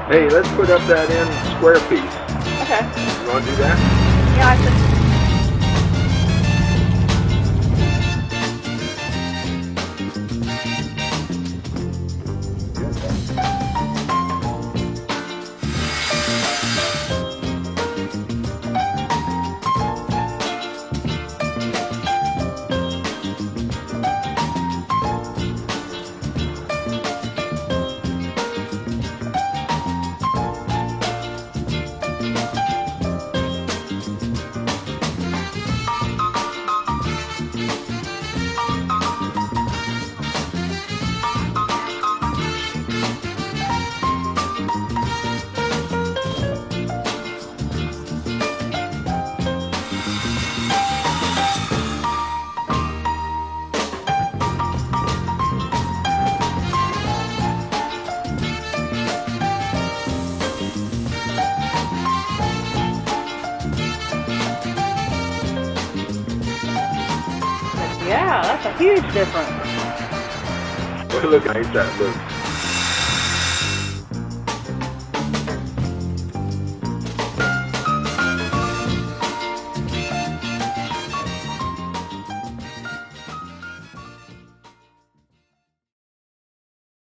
Hey, let's put up that end square piece. Okay. You want to do that? Yeah, I could. Yeah, that's a huge difference. Well, look how nice that looks.